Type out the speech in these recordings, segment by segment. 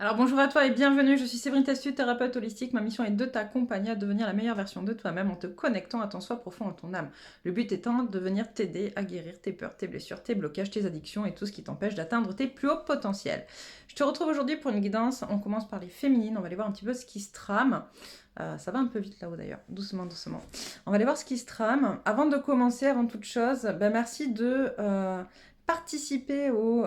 Alors bonjour à toi et bienvenue, je suis Séverine Testu, thérapeute holistique. Ma mission est de t'accompagner à devenir la meilleure version de toi-même en te connectant à ton soi profond, à ton âme. Le but étant de venir t'aider à guérir tes peurs, tes blessures, tes blocages, tes addictions et tout ce qui t'empêche d'atteindre tes plus hauts potentiels. Je te retrouve aujourd'hui pour une guidance. On commence par les féminines, on va aller voir un petit peu ce qui se trame. Ça va un peu vite là-haut d'ailleurs, doucement, doucement. On va aller voir ce qui se trame. Avant de commencer, avant toute chose, merci de participer au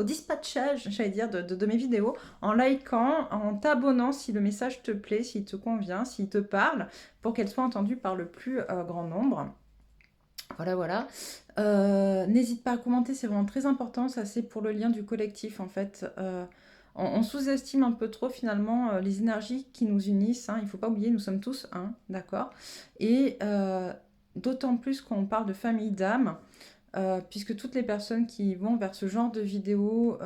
dispatchage, j'allais dire, de mes vidéos, en likant, en t'abonnant si le message te plaît, s'il te convient, s'il te parle, pour qu'elle soit entendue par le plus grand nombre. Voilà, voilà. N'hésite pas à commenter, c'est vraiment très important. Ça, c'est pour le lien du collectif, en fait. On sous-estime un peu trop, finalement, les énergies qui nous unissent. Hein. Il ne faut pas oublier, nous sommes tous un, d'accord. Et d'autant plus quand on parle de famille d'âme, puisque toutes les personnes qui vont vers ce genre de vidéos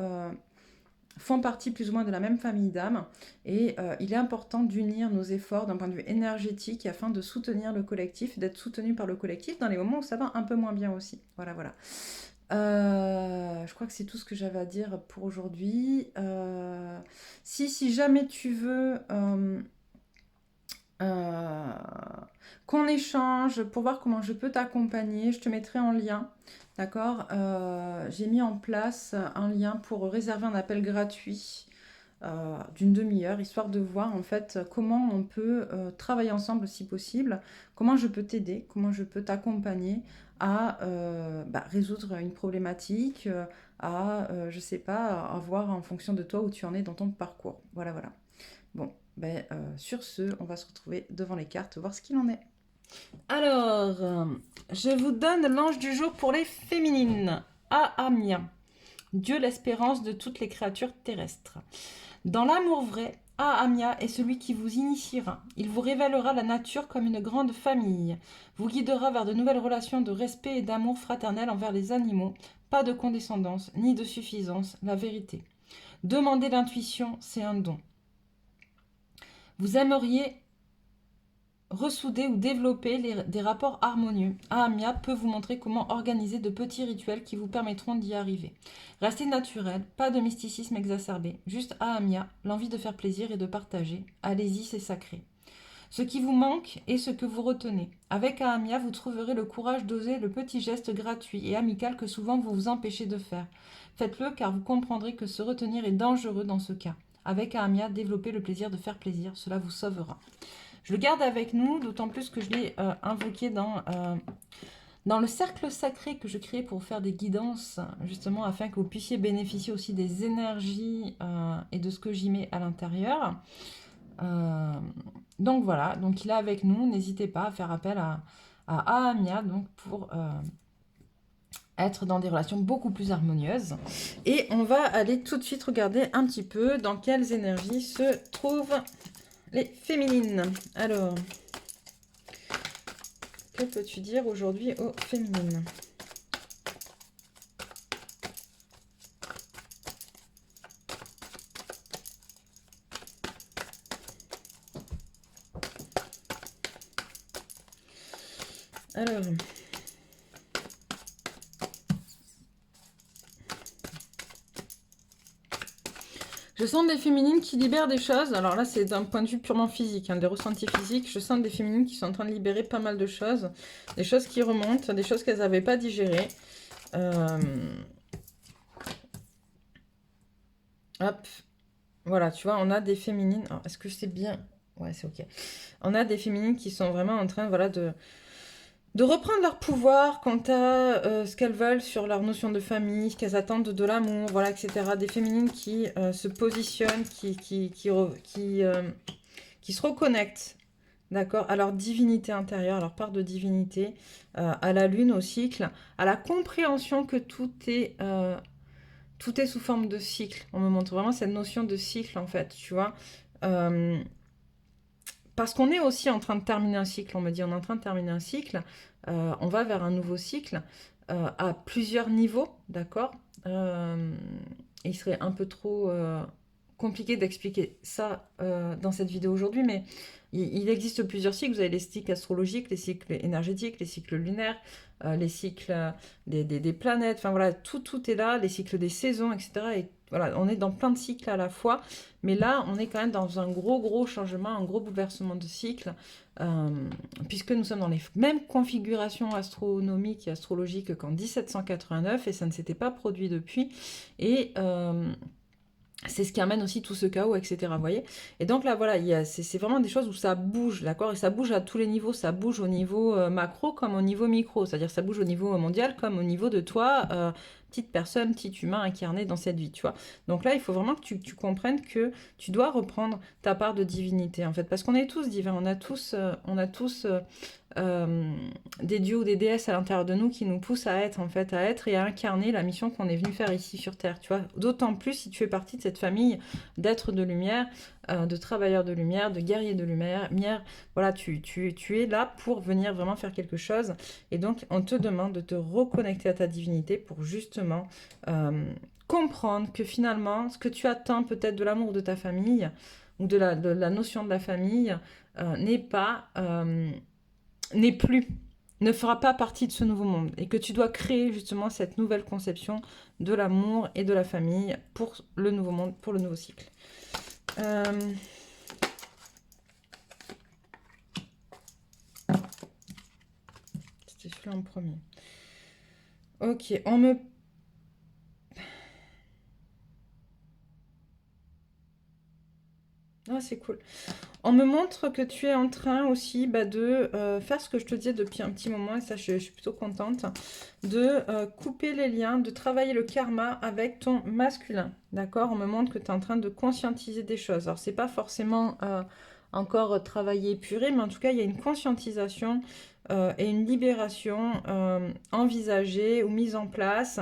font partie plus ou moins de la même famille d'âmes. Et il est important d'unir nos efforts d'un point de vue énergétique afin de soutenir le collectif, d'être soutenu par le collectif dans les moments où ça va un peu moins bien aussi. Voilà, voilà. Je crois que c'est tout ce que j'avais à dire pour aujourd'hui. Si jamais tu veux euh, qu'on échange pour voir comment je peux t'accompagner, je te mettrai en lien. D'accord. J'ai mis en place un lien pour réserver un appel gratuit d'une demi-heure, histoire de voir en fait comment on peut travailler ensemble si possible, comment je peux t'aider, comment je peux t'accompagner à résoudre une problématique, je sais pas, à voir en fonction de toi où tu en es dans ton parcours. Voilà, voilà. Bon, sur ce, on va se retrouver devant les cartes, voir ce qu'il en est. Alors, je vous donne l'ange du jour pour les féminines. Ahamia, Dieu l'espérance de toutes les créatures terrestres. Dans l'amour vrai, Ahamia est celui qui vous initiera. Il vous révélera la nature comme une grande famille, vous guidera vers de nouvelles relations de respect et d'amour fraternel envers les animaux, pas de condescendance ni de suffisance, la vérité. Demander l'intuition, c'est un don. Vous aimeriez ressouder ou développer des rapports harmonieux. Ahamia peut vous montrer comment organiser de petits rituels qui vous permettront d'y arriver. Restez naturel, pas de mysticisme exacerbé, juste Ahamia, l'envie de faire plaisir et de partager. Allez-y, c'est sacré. Ce qui vous manque est ce que vous retenez. Avec Ahamia, vous trouverez le courage d'oser le petit geste gratuit et amical que souvent vous vous empêchez de faire. Faites-le car vous comprendrez que se retenir est dangereux dans ce cas. Avec Ahamia, développez le plaisir de faire plaisir, cela vous sauvera. Je le garde avec nous, d'autant plus que je l'ai invoqué dans le cercle sacré que je crée pour faire des guidances, justement afin que vous puissiez bénéficier aussi des énergies et de ce que j'y mets à l'intérieur. Donc voilà, donc il est avec nous, n'hésitez pas à faire appel à Ahamia donc pour être dans des relations beaucoup plus harmonieuses. Et on va aller tout de suite regarder un petit peu dans quelles énergies se trouvent les féminines. Alors, que peux-tu dire aujourd'hui aux féminines? Alors, je sens des féminines qui libèrent des choses. Alors là, c'est d'un point de vue purement physique, hein, des ressentis physiques. Je sens des féminines qui sont en train de libérer pas mal de choses. Des choses qui remontent, des choses qu'elles n'avaient pas digérées. Hop. Voilà, tu vois, on a des féminines. Est-ce que c'est bien? Ouais, c'est ok. On a des féminines qui sont vraiment en train, voilà, de reprendre leur pouvoir quant à ce qu'elles veulent sur leur notion de famille, ce qu'elles attendent de l'amour, voilà, etc. Des féminines qui se positionnent, qui se reconnectent, d'accord, à leur divinité intérieure, à leur part de divinité, à la lune, au cycle, à la compréhension que tout est sous forme de cycle. On me montre vraiment cette notion de cycle, en fait, tu vois. Parce qu'on est aussi en train de terminer un cycle, on me dit on est en train de terminer un cycle, on va vers un nouveau cycle à plusieurs niveaux, d'accord. Il serait un peu trop compliqué d'expliquer ça dans cette vidéo aujourd'hui, mais il existe plusieurs cycles. Vous avez les cycles astrologiques, les cycles énergétiques, les cycles lunaires, les cycles des planètes. Enfin voilà, tout est là, les cycles des saisons, etc. Et voilà, on est dans plein de cycles à la fois. Mais là, on est quand même dans un gros changement, un gros bouleversement de cycle, puisque nous sommes dans les mêmes configurations astronomiques et astrologiques qu'en 1789, et ça ne s'était pas produit depuis. Et c'est ce qui amène aussi tout ce chaos, etc. Vous voyez? Et donc là, voilà, c'est vraiment des choses où ça bouge, d'accord? Et ça bouge à tous les niveaux. Ça bouge au niveau macro comme au niveau micro. C'est-à-dire ça bouge au niveau mondial comme au niveau de toi, petite personne, petit humain incarné dans cette vie, tu vois? Donc là, il faut vraiment que tu comprennes que tu dois reprendre ta part de divinité, en fait. Parce qu'on est tous divins. On a tous des dieux ou des déesses à l'intérieur de nous qui nous poussent à être, en fait, à être et à incarner la mission qu'on est venu faire ici sur Terre, tu vois. D'autant plus si tu fais partie de cette famille d'êtres de lumière, de travailleurs de lumière, de guerriers de lumière. Voilà, tu es là pour venir vraiment faire quelque chose. Et donc, on te demande de te reconnecter à ta divinité pour justement comprendre que finalement, ce que tu attends peut-être de l'amour de ta famille ou de la notion de la famille n'est plus, ne fera pas partie de ce nouveau monde. Et que tu dois créer justement cette nouvelle conception de l'amour et de la famille pour le nouveau monde, pour le nouveau cycle. C'était celui-là en premier. Ok, Ah, c'est cool. On me montre que tu es en train aussi de faire ce que je te disais depuis un petit moment, et ça je suis plutôt contente, de couper les liens, de travailler le karma avec ton masculin, d'accord? On me montre que tu es en train de conscientiser des choses. Alors c'est pas forcément encore travaillé, épuré, mais en tout cas il y a une conscientisation et une libération envisagée ou mise en place.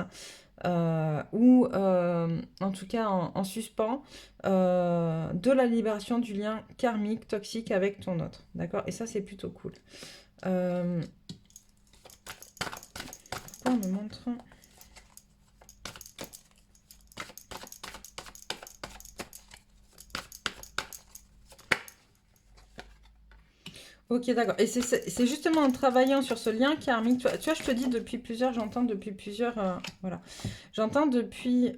Ou en tout cas en suspens de la libération du lien karmique toxique avec ton autre, d'accord? Et ça c'est plutôt cool. Pourquoi on me montre... Ok, d'accord. Et c'est justement en travaillant sur ce lien karmique, tu vois, je te dis depuis plusieurs, j'entends depuis plusieurs, voilà. J'entends depuis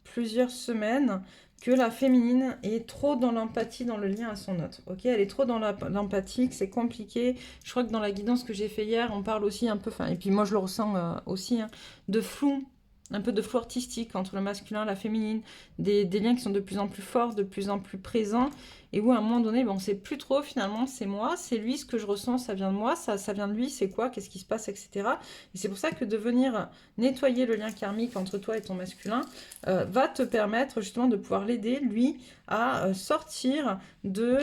plusieurs semaines que la féminine est trop dans l'empathie, dans le lien à son autre. Ok, elle est trop dans l'empathie, que c'est compliqué. Je crois que dans la guidance que j'ai fait hier, on parle aussi un peu, et puis moi je le ressens aussi, hein, de flou, un peu de flou artistique entre le masculin et la féminine, des liens qui sont de plus en plus forts, de plus en plus présents, et où à un moment donné, on ne sait plus trop finalement, c'est moi, c'est lui, ce que je ressens, ça vient de moi, ça vient de lui, c'est quoi, qu'est-ce qui se passe, etc. Et c'est pour ça que de venir nettoyer le lien karmique entre toi et ton masculin va te permettre justement de pouvoir l'aider, lui, à sortir de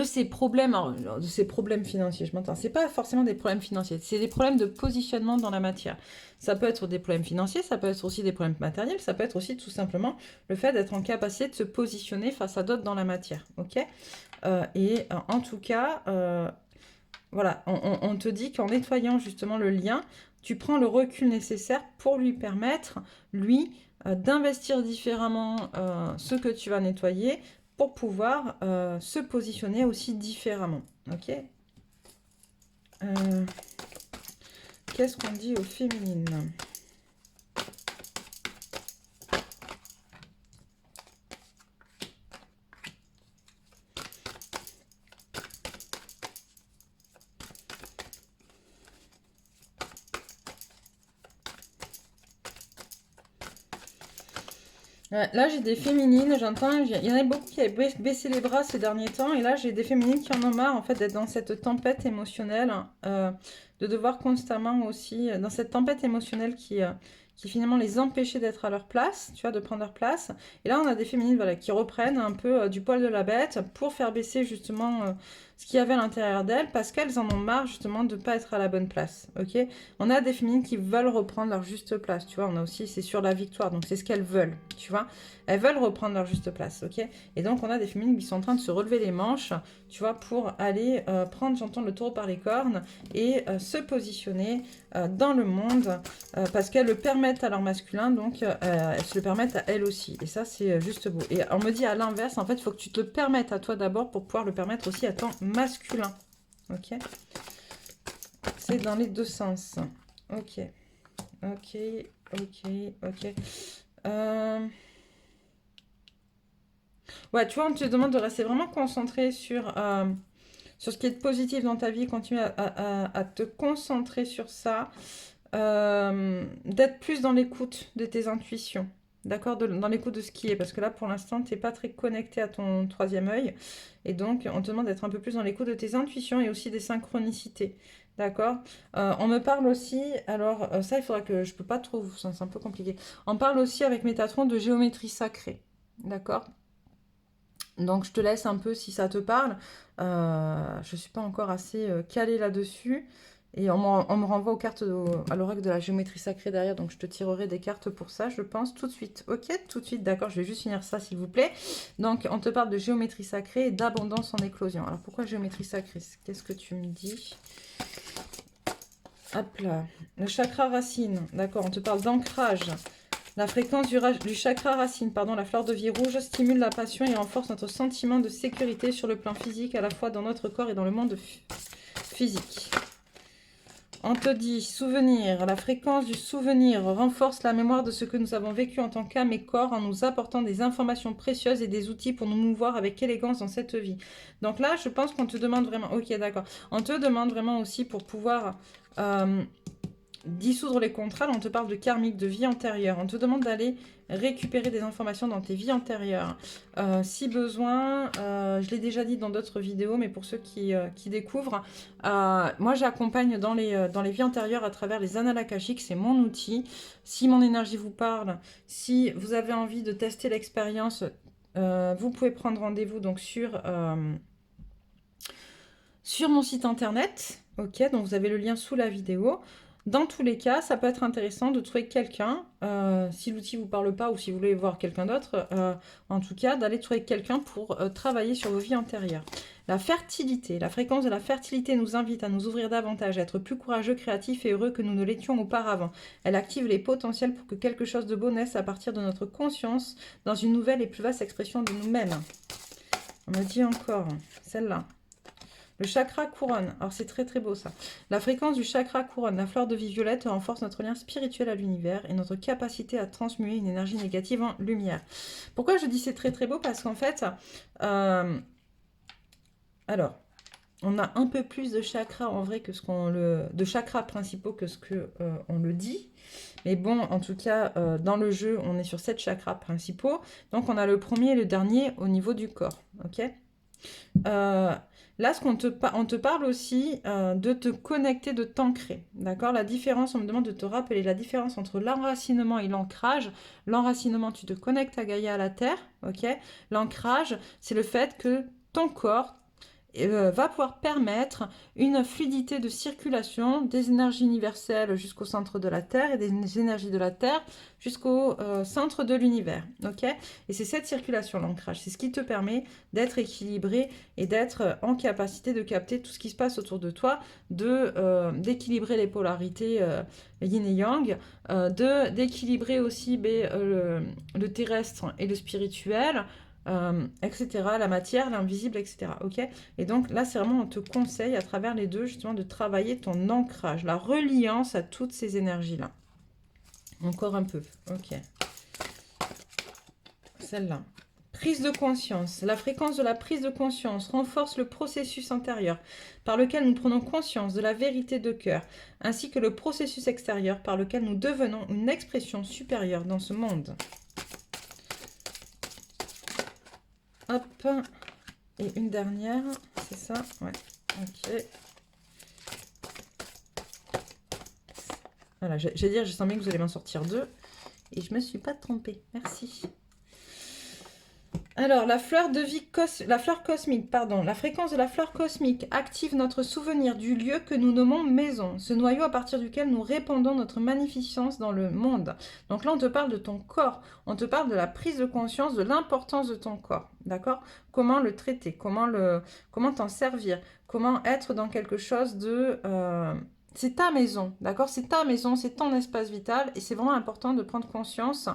ces problèmes, de ces problèmes financiers, je m'entends. C'est pas forcément des problèmes financiers, c'est des problèmes de positionnement dans la matière. Ça peut être des problèmes financiers, ça peut être aussi des problèmes matériels, ça peut être aussi tout simplement le fait d'être en capacité de se positionner face à d'autres dans la matière, ok? En tout cas, voilà, on te dit qu'en nettoyant justement le lien, tu prends le recul nécessaire pour lui permettre, lui, d'investir différemment ce que tu vas nettoyer, pour pouvoir se positionner aussi différemment. Ok. Qu'est-ce qu'on dit aux féminines? Là, j'ai des féminines, j'entends, il y en a beaucoup qui avaient baissé les bras ces derniers temps, et là, j'ai des féminines qui en ont marre, en fait, d'être dans cette tempête émotionnelle, de devoir constamment aussi, dans cette tempête émotionnelle qui finalement les empêchait d'être à leur place, tu vois, de prendre leur place. Et là, on a des féminines, voilà, qui reprennent un peu du poil de la bête pour faire baisser justement ce qu'il y avait à l'intérieur d'elles parce qu'elles en ont marre justement de ne pas être à la bonne place. Ok, on a des féminines qui veulent reprendre leur juste place. Tu vois, on a aussi, c'est sur la victoire. Donc, c'est ce qu'elles veulent. Tu vois, elles veulent reprendre leur juste place. Ok, et donc, on a des féminines qui sont en train de se relever les manches, tu vois, pour aller prendre, j'entends, le taureau par les cornes et se positionner dans le monde parce qu'elles le permettent à leur masculin, donc elles se le permettent à elles aussi. Et ça, c'est juste beau. Et on me dit à l'inverse, en fait, il faut que tu te le permettes à toi d'abord pour pouvoir le permettre aussi à ton masculin. Ok, c'est dans les deux sens. Ok, ok, ok, ok. Ouais, tu vois, on te demande de rester vraiment concentré sur ce qui est positif dans ta vie. Continue à te concentrer sur ça. D'être plus dans l'écoute de tes intuitions. D'accord, dans l'écoute de ce qui est. Parce que là, pour l'instant, tu n'es pas très connecté à ton troisième œil. Et donc, on te demande d'être un peu plus dans l'écoute de tes intuitions et aussi des synchronicités. D'accord. On me parle aussi, alors ça, il faudra que je peux pas trop, c'est un peu compliqué. On parle aussi avec Métatron de géométrie sacrée. D'accord. Donc, je te laisse un peu si ça te parle. Je ne suis pas encore assez calée là-dessus. Et on me renvoie aux cartes à l'oracle de la géométrie sacrée derrière. Donc, je te tirerai des cartes pour ça, je pense, tout de suite. Ok, tout de suite, d'accord. Je vais juste finir ça, s'il vous plaît. Donc, on te parle de géométrie sacrée et d'abondance en éclosion. Alors, pourquoi géométrie sacrée? Qu'est-ce que tu me dis? Hop là. Le chakra racine. D'accord, on te parle d'ancrage. La fréquence du chakra racine, pardon, la fleur de vie rouge, stimule la passion et renforce notre sentiment de sécurité sur le plan physique, à la fois dans notre corps et dans le monde physique. On te dit souvenir. La fréquence du souvenir renforce la mémoire de ce que nous avons vécu en tant qu'âme et corps en nous apportant des informations précieuses et des outils pour nous mouvoir avec élégance dans cette vie. Donc là, je pense qu'on te demande vraiment... Ok, d'accord. On te demande vraiment aussi pour pouvoir... dissoudre les contrats, on te parle de karmique, de vie antérieure. On te demande d'aller récupérer des informations dans tes vies antérieures. Si besoin, je l'ai déjà dit dans d'autres vidéos, mais pour ceux qui découvrent, moi j'accompagne dans les vies antérieures à travers les annales akashiques, c'est mon outil. Si mon énergie vous parle, si vous avez envie de tester l'expérience, vous pouvez prendre rendez-vous donc sur mon site internet. Ok, donc vous avez le lien sous la vidéo. Dans tous les cas, ça peut être intéressant de trouver quelqu'un, si l'outil ne vous parle pas ou si vous voulez voir quelqu'un d'autre, en tout cas, d'aller trouver quelqu'un pour travailler sur vos vies antérieures. La fertilité, la fréquence de la fertilité nous invite à nous ouvrir davantage, à être plus courageux, créatifs et heureux que nous ne l'étions auparavant. Elle active les potentiels pour que quelque chose de beau naisse à partir de notre conscience dans une nouvelle et plus vaste expression de nous-mêmes. On me dit encore, celle-là. Le chakra couronne. Alors, c'est très très beau ça. La fréquence du chakra couronne, la fleur de vie violette, renforce notre lien spirituel à l'univers et notre capacité à transmuer une énergie négative en lumière. Pourquoi je dis c'est très très beau? Parce qu'en fait, alors, on a un peu plus de chakras en vrai que ce qu'on de chakras principaux que ce que on le dit. Mais bon, en tout cas, dans le jeu, on est sur 7 chakras principaux. Donc, on a le premier et le dernier au niveau du corps. Ok. Là, on te parle aussi de te connecter, de t'ancrer. D'accord? La différence, on me demande de te rappeler la différence entre l'enracinement et l'ancrage. L'enracinement, tu te connectes à Gaïa, à la Terre. Ok? L'ancrage, c'est le fait que ton corps va pouvoir permettre une fluidité de circulation des énergies universelles jusqu'au centre de la Terre et des énergies de la Terre jusqu'au centre de l'univers. Ok? Et c'est cette circulation, l'ancrage, c'est ce qui te permet d'être équilibré et d'être en capacité de capter tout ce qui se passe autour de toi, d'équilibrer les polarités yin et yang, d'équilibrer aussi le terrestre et le spirituel, etc., la matière, l'invisible, etc. Ok? Et donc là, c'est vraiment, on te conseille à travers les deux, justement, de travailler ton ancrage, la reliance à toutes ces énergies-là. Encore un peu. Ok. Celle-là. Prise de conscience. La fréquence de la prise de conscience renforce le processus intérieur par lequel nous prenons conscience de la vérité de cœur, ainsi que le processus extérieur par lequel nous devenons une expression supérieure dans ce monde. Hop. Et une dernière, c'est ça? Ouais. Ok. Voilà, j'allais dire, je sens bien que vous allez m'en sortir deux. Et je ne me suis pas trompée. Merci. Alors, la fleur de vie la fleur cosmique, pardon, la fréquence de la fleur cosmique active notre souvenir du lieu que nous nommons maison, ce noyau à partir duquel nous répandons notre magnificence dans le monde. Donc là, on te parle de ton corps, on te parle de la prise de conscience de l'importance de ton corps, d'accord? Comment le traiter, comment t'en servir, comment être dans quelque chose de... c'est ta maison, d'accord? C'est ta maison, c'est ton espace vital et c'est vraiment important de prendre conscience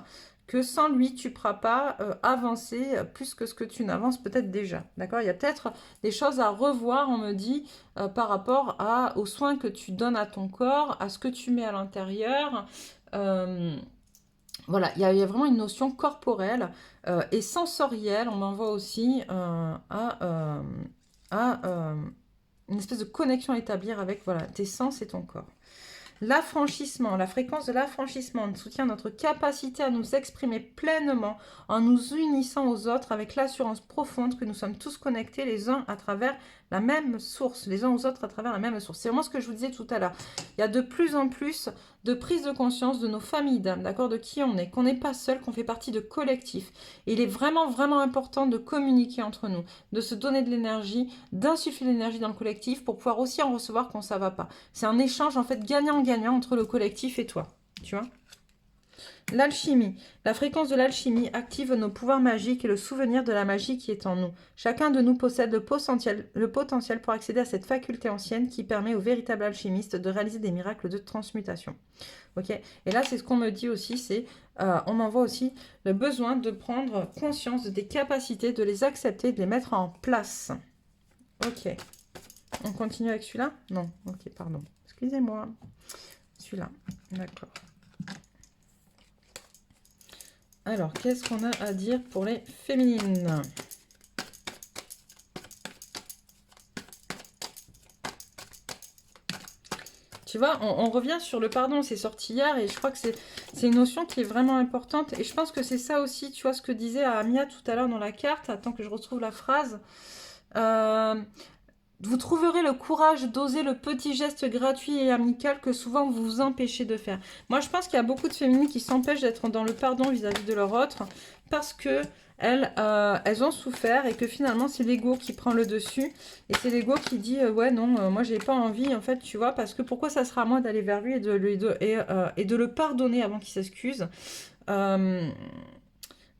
que sans lui, tu ne pourras pas avancer plus que ce que tu n'avances peut-être déjà. D'accord? Il y a peut-être des choses à revoir, on me dit, par rapport aux soins que tu donnes à ton corps, à ce que tu mets à l'intérieur. Voilà, il y a vraiment une notion corporelle et sensorielle. On m'envoie aussi à une espèce de connexion à établir avec voilà, tes sens et ton corps. L'affranchissement, la fréquence de l'affranchissement soutient notre capacité à nous exprimer pleinement en nous unissant aux autres avec l'assurance profonde que nous sommes tous connectés les uns à travers la même source, les uns aux autres à travers la même source. C'est vraiment ce que je vous disais tout à l'heure. Il y a de plus en plus de prise de conscience de nos familles d'âme, d'accord, de qui on est, qu'on n'est pas seul, qu'on fait partie de collectifs. Et il est vraiment, vraiment important de communiquer entre nous, de se donner de l'énergie, d'insuffler l'énergie dans le collectif pour pouvoir aussi en recevoir quand ça va pas. C'est un échange en fait gagnant-gagnant entre le collectif et toi, tu vois. L'alchimie. La fréquence de l'alchimie active nos pouvoirs magiques et le souvenir de la magie qui est en nous. Chacun de nous possède le potentiel pour accéder à cette faculté ancienne qui permet aux véritables alchimistes de réaliser des miracles de transmutation. Ok. Et là, c'est ce qu'on me dit aussi, on m'envoie aussi le besoin de prendre conscience de tes capacités, de les accepter, de les mettre en place. Ok. On continue avec celui-là? Non. Ok, pardon. Excusez-moi. Celui-là. D'accord. Alors, qu'est-ce qu'on a à dire pour les féminines? Tu vois, on revient sur le pardon, c'est sorti hier et je crois que c'est une notion qui est vraiment importante. Et je pense que c'est ça aussi, tu vois, ce que disait Amia tout à l'heure dans la carte. Attends que je retrouve la phrase. Vous trouverez le courage d'oser le petit geste gratuit et amical que souvent vous vous empêchez de faire. Moi, je pense qu'il y a beaucoup de féminines qui s'empêchent d'être dans le pardon vis-à-vis de leur autre parce que elles ont souffert et que finalement, c'est l'ego qui prend le dessus. Et c'est l'ego qui dit ouais, non, moi, j'ai pas envie, en fait, tu vois, parce que pourquoi ça sera à moi d'aller vers lui et de le pardonner avant qu'il s'excuse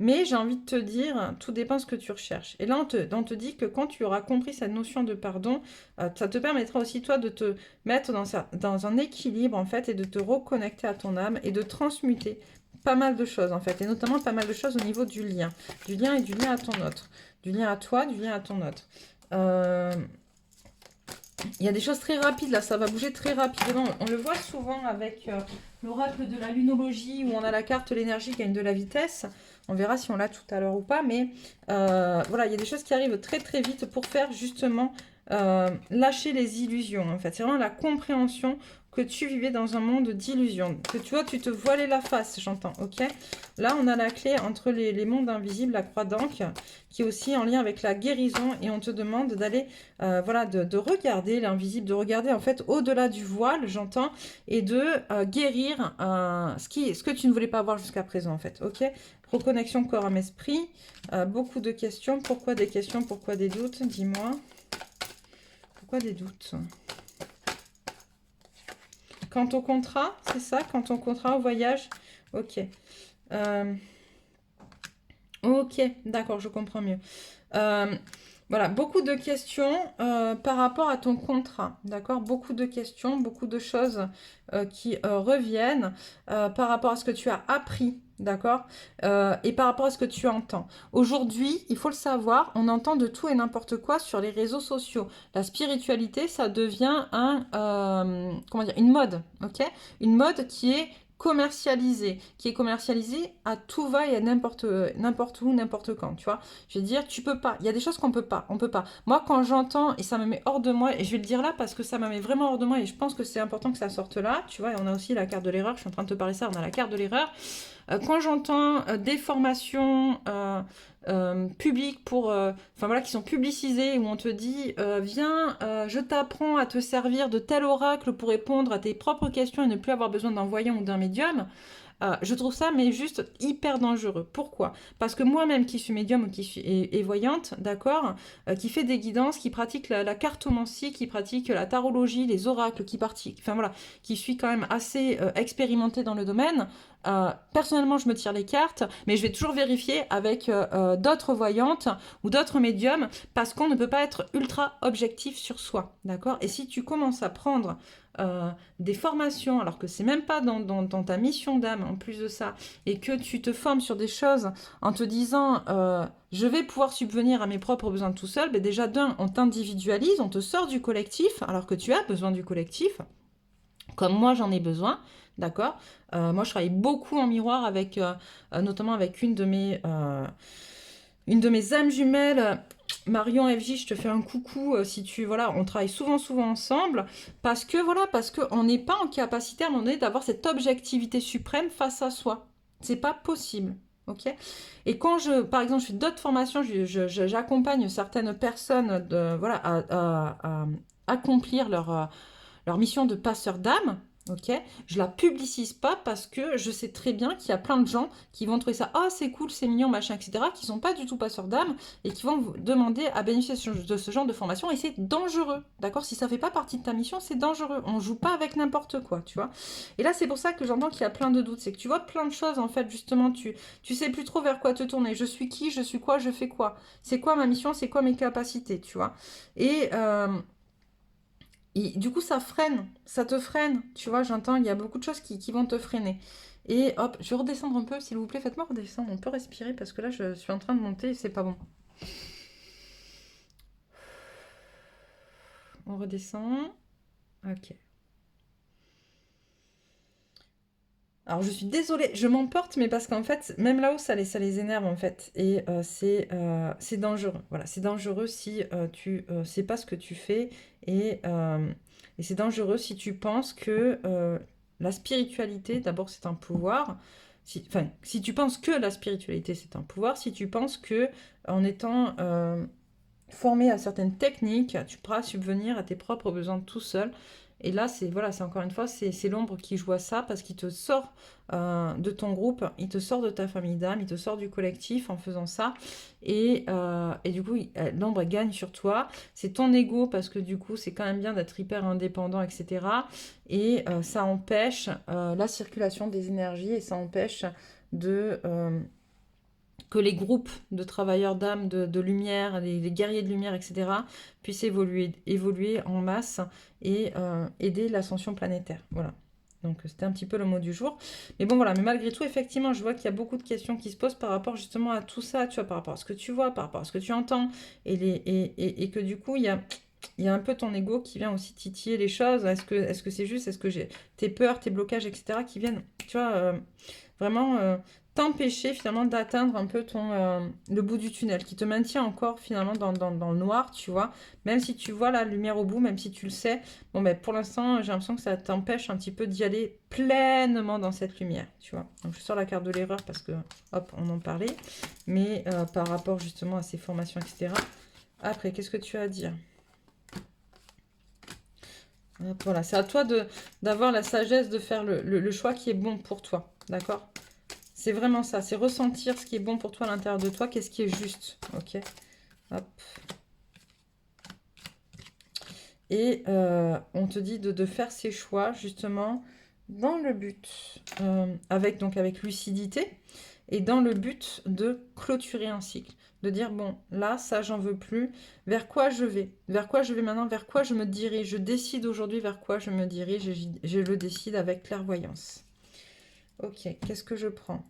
mais j'ai envie de te dire, tout dépend de ce que tu recherches. Et là, on te dit que quand tu auras compris cette notion de pardon, ça te permettra aussi, toi, de te mettre dans un équilibre, en fait, et de te reconnecter à ton âme et de transmuter pas mal de choses, en fait. Et notamment pas mal de choses au niveau du lien. Du lien et du lien à ton autre. Du lien à toi, du lien à ton autre. Il y a des choses très rapides, là, ça va bouger très rapidement. On le voit souvent avec l'oracle de la lunologie, où on a la carte l'énergie gagne de la vitesse. On verra si on l'a tout à l'heure ou pas, mais voilà, il y a des choses qui arrivent très très vite pour faire justement lâcher les illusions, en fait. C'est vraiment la compréhension que tu vivais dans un monde d'illusions. Que tu vois, tu te voilais la face, j'entends, ok? Là, on a la clé entre les mondes invisibles, la croix d'Ankh, qui est aussi en lien avec la guérison, et on te demande d'aller, voilà, de regarder l'invisible, de regarder en fait au-delà du voile, j'entends, et de guérir ce que tu ne voulais pas voir jusqu'à présent, en fait, ok? Reconnexion corps âme esprit, beaucoup de questions. Pourquoi des questions? Pourquoi des doutes? Dis-moi. Pourquoi des doutes? Quant au contrat, c'est ça? Quant au contrat, au voyage? Ok. Ok, d'accord, je comprends mieux. Voilà, beaucoup de questions par rapport à ton contrat, d'accord? Beaucoup de questions, beaucoup de choses qui reviennent par rapport à ce que tu as appris, d'accord? Et par rapport à ce que tu entends. Aujourd'hui, il faut le savoir, on entend de tout et n'importe quoi sur les réseaux sociaux. La spiritualité, ça devient comment dire, une mode, ok? Une mode qui est commercialisée à tout va et à n'importe où, n'importe quand, tu vois. Je veux dire, tu peux pas. Il y a des choses qu'on peut pas. On peut pas. Moi, quand j'entends, et ça me met hors de moi, et je vais le dire là parce que ça me met vraiment hors de moi, et je pense que c'est important que ça sorte là, tu vois. Et on a aussi la carte de l'erreur. Je suis en train de te parler ça. On a la carte de l'erreur. Quand j'entends des formations publiques enfin voilà, qui sont publicisées où on te dit viens, je t'apprends à te servir de tel oracle pour répondre à tes propres questions et ne plus avoir besoin d'un voyant ou d'un médium. Je trouve ça, mais juste hyper dangereux. Pourquoi? Parce que moi-même qui suis médium ou qui suis et voyante, d'accord, qui fait des guidances, qui pratique la cartomancie, qui pratique la tarologie, les oracles, qui pratique, enfin voilà, qui suis quand même assez expérimentée dans le domaine. Personnellement, je me tire les cartes, mais je vais toujours vérifier avec d'autres voyantes ou d'autres médiums, parce qu'on ne peut pas être ultra objectif sur soi, d'accord? Et si tu commences à prendre des formations, alors que c'est même pas dans ta mission d'âme, en plus de ça, et que tu te formes sur des choses en te disant je vais pouvoir subvenir à mes propres besoins tout seul, ben déjà d'un, on t'individualise, on te sort du collectif, alors que tu as besoin du collectif, comme moi j'en ai besoin, d'accord. Moi je travaille beaucoup en miroir avec, notamment avec une de mes âmes jumelles, Marion FJ, je te fais un coucou si tu voilà, on travaille souvent ensemble parce que voilà, parce que on n'est pas en capacité à un moment donné d'avoir cette objectivité suprême face à soi. C'est pas possible. OK? Et quand par exemple, je fais d'autres formations, j'accompagne certaines personnes voilà, à accomplir leur mission de passeur d'âme. Ok, je la publicise pas parce que je sais très bien qu'il y a plein de gens qui vont trouver ça, ah c'est cool, c'est mignon, machin, etc., qui sont pas du tout passeurs d'âme et qui vont vous demander à bénéficier de ce genre de formation, et c'est dangereux, d'accord? Si ça fait pas partie de ta mission, c'est dangereux. On joue pas avec n'importe quoi, tu vois. Et là, c'est pour ça que j'entends qu'il y a plein de doutes, c'est que tu vois plein de choses, en fait, justement, tu sais plus trop vers quoi te tourner. Je suis qui, je suis quoi, je fais quoi? C'est quoi ma mission, c'est quoi mes capacités, tu vois? Et du coup, ça te freine, tu vois, j'entends, il y a beaucoup de choses qui vont te freiner. Et hop, je vais redescendre un peu, s'il vous plaît, faites-moi redescendre, on peut respirer, parce que là, je suis en train de monter et c'est pas bon. On redescend. Ok. Alors, je suis désolée, je m'emporte, mais parce qu'en fait, même là-haut, ça les énerve, en fait. Et c'est dangereux. Voilà, c'est dangereux si tu sais pas ce que tu fais. Et c'est dangereux si tu penses que la spiritualité, d'abord, c'est un pouvoir. Enfin, si tu penses que la spiritualité, c'est un pouvoir, si tu penses que en étant formé à certaines techniques, tu pourras subvenir à tes propres besoins tout seul. Et là, c'est voilà, c'est encore une fois, c'est l'ombre qui joue à ça parce qu'il te sort de ton groupe, il te sort de ta famille d'âme, il te sort du collectif en faisant ça. Et du coup, l'ombre gagne sur toi. C'est ton ego parce que du coup, c'est quand même bien d'être hyper indépendant, etc. Et ça empêche la circulation des énergies et ça empêche de que les groupes de travailleurs d'âme, de lumière, les guerriers de lumière, etc., puissent évoluer en masse et aider l'ascension planétaire. Voilà. Donc c'était un petit peu le mot du jour. Mais bon voilà, mais malgré tout, effectivement, je vois qu'il y a beaucoup de questions qui se posent par rapport justement à tout ça, tu vois, par rapport à ce que tu vois, par rapport à ce que tu entends, et que du coup, il y a un peu ton ego qui vient aussi titiller les choses. Est-ce que c'est juste, est-ce que j'ai tes peurs, tes blocages, etc., qui viennent, tu vois, vraiment t'empêcher finalement d'atteindre un peu le bout du tunnel, qui te maintient encore finalement dans le noir, tu vois. Même si tu vois la lumière au bout, même si tu le sais, bon ben pour l'instant j'ai l'impression que ça t'empêche un petit peu d'y aller pleinement dans cette lumière, tu vois. Donc je sors la carte de l'erreur parce que, hop, on en parlait, mais par rapport justement à ces formations, etc. Après, qu'est-ce que tu as à dire? Hop, voilà, c'est à toi d'avoir la sagesse de faire le choix qui est bon pour toi, d'accord? C'est vraiment ça, c'est ressentir ce qui est bon pour toi à l'intérieur de toi, qu'est-ce qui est juste, ok? Hop. Et on te dit de faire ces choix, justement, dans le but, avec lucidité, et dans le but de clôturer un cycle. De dire, bon, là, ça, j'en veux plus. Vers quoi je vais? Vers quoi je vais maintenant? Vers quoi je me dirige? Je décide aujourd'hui vers quoi je me dirige, et je le décide avec clairvoyance. Ok, qu'est-ce que je prends?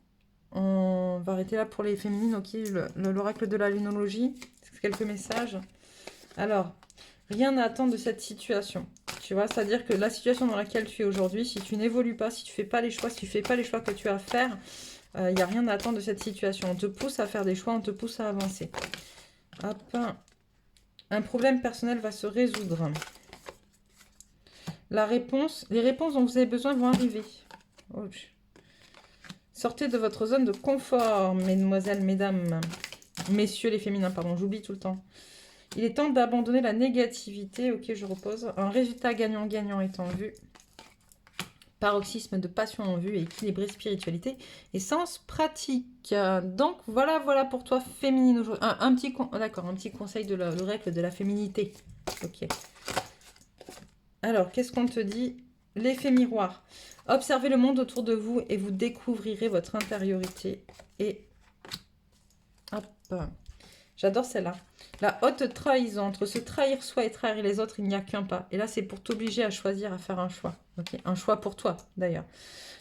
On va arrêter là pour les féminines, ok, l'oracle de la lunologie, quelques messages. Alors, rien à attendre de cette situation, tu vois, c'est-à-dire que la situation dans laquelle tu es aujourd'hui, si tu n'évolues pas, si tu fais pas les choix, si tu fais pas les choix que tu as à faire, il n'y a rien à attendre de cette situation. On te pousse à faire des choix, on te pousse à avancer. Hop, un problème personnel va se résoudre. Les réponses dont vous avez besoin vont arriver. Oh. Sortez de votre zone de confort, mesdemoiselles, mesdames, messieurs les féminins, pardon, j'oublie tout le temps. Il est temps d'abandonner la négativité. Ok, je repose. Un résultat gagnant-gagnant est en vue. Paroxysme de passion en vue et équilibré spiritualité et sens pratique. Donc voilà pour toi féminine aujourd'hui. Un petit conseil de le règle de la féminité. Ok. Alors, qu'est-ce qu'on te dit? L'effet miroir. Observez le monde autour de vous et vous découvrirez votre intériorité. Et hop. J'adore celle-là. La haute trahison. Entre se trahir soi et trahir les autres, il n'y a qu'un pas. Et là, c'est pour t'obliger à choisir, à faire un choix. Ok, un choix pour toi, d'ailleurs.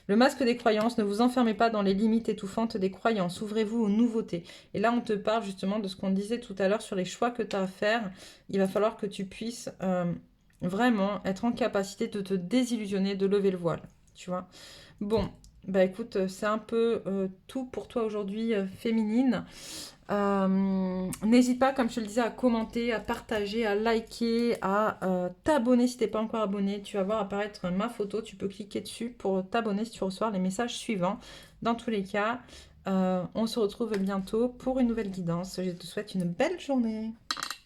Le masque des croyances. Ne vous enfermez pas dans les limites étouffantes des croyances. Ouvrez-vous aux nouveautés. Et là, on te parle justement de ce qu'on disait tout à l'heure sur les choix que tu as à faire. Il va falloir que tu puisses vraiment être en capacité de te désillusionner, de lever le voile. Tu vois. Bon, bah écoute, c'est un peu tout pour toi aujourd'hui, féminine. N'hésite pas, comme je te le disais, à commenter, à partager, à liker, à t'abonner si tu n'es pas encore abonné. Tu vas voir apparaître ma photo. Tu peux cliquer dessus pour t'abonner si tu reçois les messages suivants. Dans tous les cas, on se retrouve bientôt pour une nouvelle guidance. Je te souhaite une belle journée.